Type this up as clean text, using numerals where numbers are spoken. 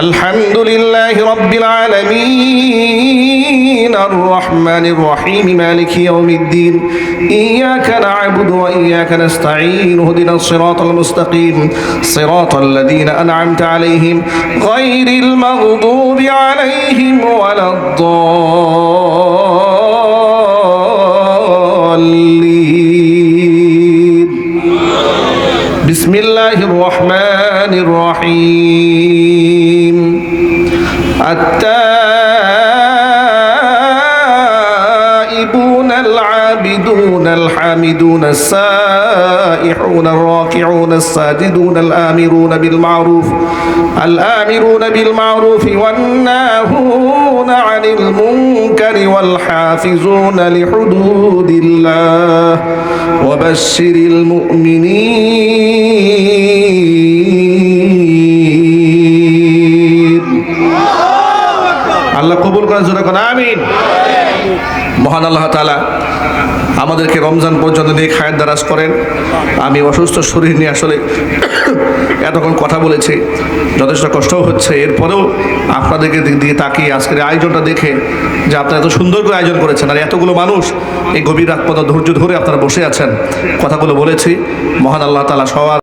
الحمد لله رب العالمين الرحمن الرحيم مالك يوم الدين إياك نعبد وإياك نستعين اهدنا الصراط المستقيم صراط الذين أنعمت عليهم غير المغضوب عليهم ولا الضالين بسم الله الرحمن الرحيم التائبون العابدون الحامدون السائحون الراكعون الساجدون الآمرون بالمعروف والناهون عن المنكر والحافظون لحدود الله وبشر المؤمنين আল্লাহ কবুল করেন জোরে কোন আমিন। মহান আল্লাহ তাআলা আমাদেরকে রমজান পর্যন্ত নিয়ে খায়ের দারাজ করেন। আমি অসুস্থ শরীর নিয়ে আসলে এতক্ষণ কথা বলেছি, যথেষ্ট কষ্টও হচ্ছে, এরপরেও আপনাদেরকে দিকে তাকিয়ে আজকের আয়োজনটা দেখে যে আপনারা এত সুন্দর করে আয়োজন করেছেন আর এতগুলো মানুষ এই গভীর রাত পর্যন্ত ধৈর্য ধরে আপনারা বসে আছেন, কথাগুলো বলেছি। মহান আল্লাহ তাআলা সবার